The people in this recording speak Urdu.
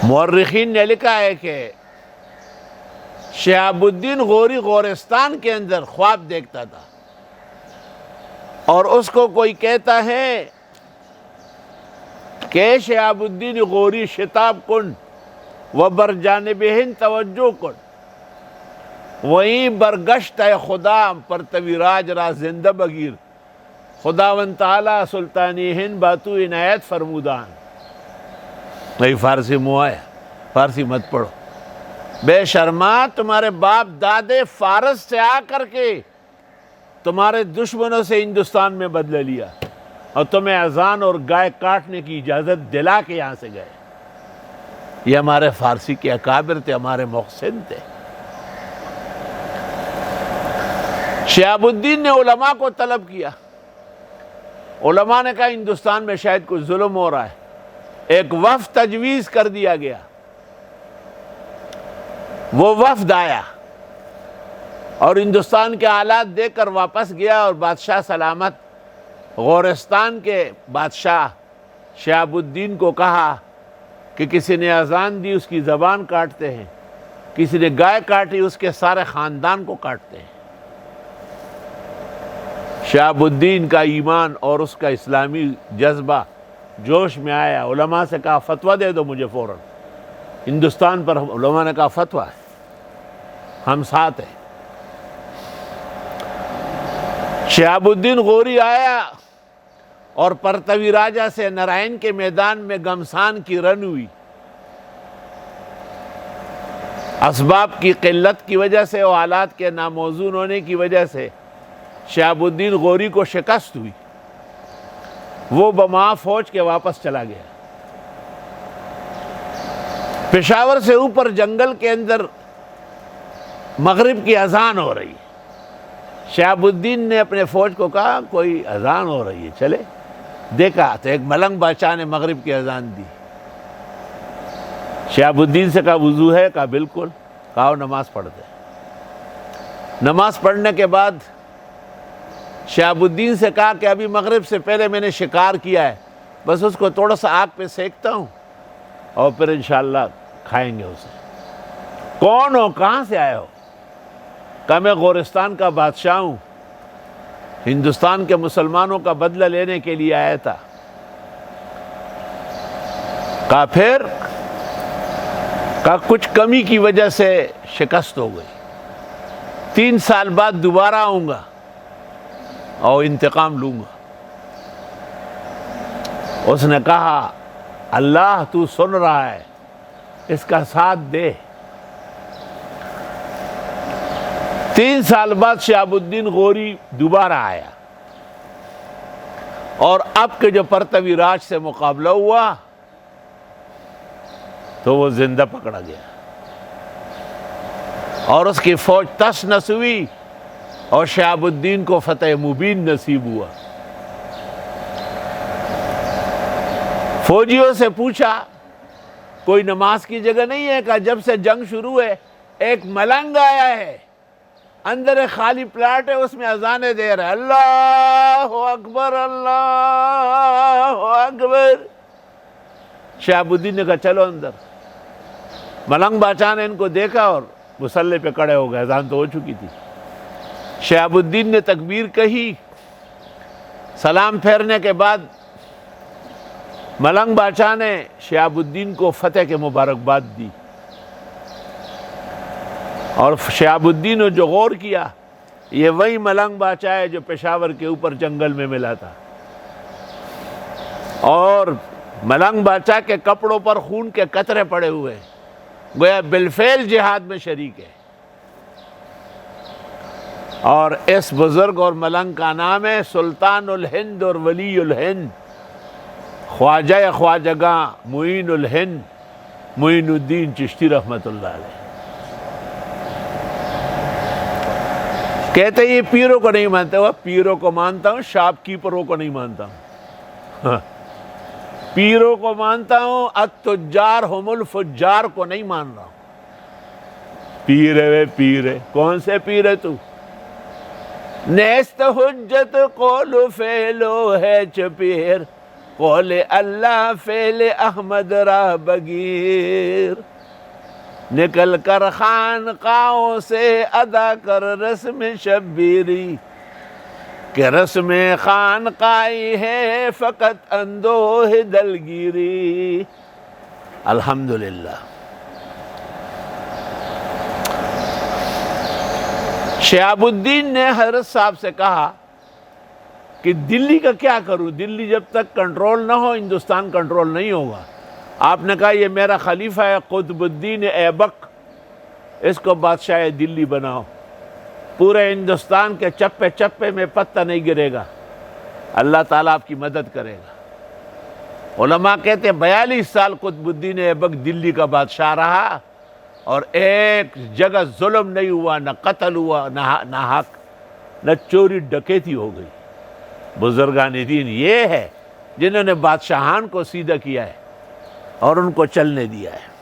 مورخین نے لکھا ہے کہ شہاب الدین غوری غورستان کے اندر خواب دیکھتا تھا، اور اس کو کوئی کہتا ہے کہ شہاب الدین غوری شتاب کن و بر جانبہن توجہ کن، وہیں برگشت ہے خدا پرتوی راج را زندہ بگیر، خداوند تعالی سلطانی ہند باتو عنایت فرمودان۔ بھائی فارسی منہ ہے، فارسی مت پڑھو، بے شرما، تمہارے باپ دادے فارس سے آ کر کے تمہارے دشمنوں سے ہندوستان میں بدلہ لیا، اور تمہیں اذان اور گائے کاٹنے کی اجازت دلا کے یہاں سے گئے۔ یہ ہمارے فارسی کے اکابر تھے، ہمارے محسن تھے۔ شہاب الدین نے علماء کو طلب کیا، علماء نے کہا ہندوستان میں شاید کچھ ظلم ہو رہا ہے، ایک وفد تجویز کر دیا گیا۔ وہ وفد آیا اور ہندوستان کے حالات دیکھ کر واپس گیا، اور بادشاہ سلامت غورستان کے بادشاہ شہاب الدین کو کہا کہ کسی نے اذان دی اس کی زبان کاٹتے ہیں، کسی نے گائے کاٹی اس کے سارے خاندان کو کاٹتے ہیں۔ شہاب الدین کا ایمان اور اس کا اسلامی جذبہ جوش میں آیا، علماء سے کہا فتویٰ دے دو مجھے فوراً۔ ہندوستان پر علماء نے کہا فتویٰ ہے، ہم ساتھ ہیں۔ شہاب الدین غوری آیا اور پرتوی راجہ سے نارائن کے میدان میں گھمسان کی رن ہوئی۔ اسباب کی قلت کی وجہ سے اور حالات کے ناموزون ہونے کی وجہ سے شہاب الدین غوری کو شکست ہوئی، وہ بما فوج کے واپس چلا گیا۔ پشاور سے اوپر جنگل کے اندر مغرب کی اذان ہو رہی ہے۔ شہاب الدین نے اپنے فوج کو کہا کوئی اذان ہو رہی ہے، چلے۔ دیکھا تو ایک ملنگ بادشاہ نے مغرب کی اذان دی۔ شہاب الدین سے کہا وضو ہے؟ کہا بالکل۔ کہا نماز پڑھتے۔ نماز پڑھنے کے بعد شہاب الدین سے کہا کہ ابھی مغرب سے پہلے میں نے شکار کیا ہے، بس اس کو تھوڑا سا آگ پہ سینکتا ہوں اور پھر انشاءاللہ کھائیں گے اسے۔ کون ہو؟ کہاں سے آئے ہو؟ کہا میں غورستان کا بادشاہ ہوں، ہندوستان کے مسلمانوں کا بدلہ لینے کے لیے آیا تھا۔ کہا پھر؟ کہا کچھ کمی کی وجہ سے شکست ہو گئی، 3 سال بعد دوبارہ آؤں گا اور انتقام لوں گا۔ اس نے کہا اللہ تو سن رہا ہے، اس کا ساتھ دے۔ 3 سال بعد شہاب الدین غوری دوبارہ آیا، اور اب کے جو پرتوی راج سے مقابلہ ہوا تو وہ زندہ پکڑا گیا، اور اس کی فوج تس نس ہوئی، اور شہاب الدین کو فتح مبین نصیب ہوا۔ فوجیوں سے پوچھا کوئی نماز کی جگہ نہیں ہے؟ کہا جب سے جنگ شروع ہے ایک ملنگ آیا ہے، اندر ایک خالی پلاٹ ہے، اس میں اذانیں دے رہا ہے، اللہ اکبر اللہ اکبر۔ شہاب الدین نے کہا چلو اندر۔ ملنگ بادشاہ نے ان کو دیکھا اور مسلح پہ کڑے ہو گئے، اذان تو ہو چکی تھی۔ شہاب الدین نے تکبیر کہی، سلام پھیرنے کے بعد ملنگ بادشاہ نے شہاب الدین کو فتح کے مبارکباد دی، اور شہاب الدین نے جو غور کیا یہ وہی ملنگ بادشاہ ہے جو پشاور کے اوپر جنگل میں ملا تھا، اور ملنگ بادشاہ کے کپڑوں پر خون کے قطرے پڑے ہوئے، گویا بالفعل جہاد میں شریک ہے۔ اور اس بزرگ اور ملنگ کا نام ہے سلطان الہند اور ولی الہند، خواجہ خواجگاں معین الہند معین الدین چشتی رحمت اللہ علیہ۔ کہتے ہیں یہ پیروں کو نہیں مانتے، وہ پیروں کو مانتا ہوں، شاپ کیپروں کو نہیں مانتا ہوں۔ پیروں کو مانتا ہوں، التجار ہم الفجار کو نہیں مان رہا ہوں۔ پیر ہے پیر ہے، کون سے پیر ہے تو؟ نیست حجت قول و فعل و ہے چپیر، قول اللہ فعل احمد راہ بگیر، نکل کر خانقاہوں سے ادا کر رسم شبیری، کہ رسم خانقاہی ہے فقط اندوہ دلگیری۔ الحمدللہ۔ شہاب الدین نے حضرت صاحب سے کہا کہ دلی کا کیا کروں، دلی جب تک کنٹرول نہ ہو ہندوستان کنٹرول نہیں ہوگا۔ آپ نے کہا یہ میرا خلیفہ ہے قطب الدین ایبک، اس کو بادشاہ دلی بناؤ، پورے ہندوستان کے چپے چپے میں پتہ نہیں گرے گا، اللہ تعالیٰ آپ کی مدد کرے گا۔ علماء کہتے ہیں 42 سال قطب الدین ایبک دلی کا بادشاہ رہا اور ایک جگہ ظلم نہیں ہوا، نہ قتل ہوا، نہ حق، نہ چوری ڈکیتی ہو گئی۔ بزرگان دین یہ ہے جنہوں نے بادشاہان کو سیدھا کیا ہے اور ان کو چلنے دیا ہے۔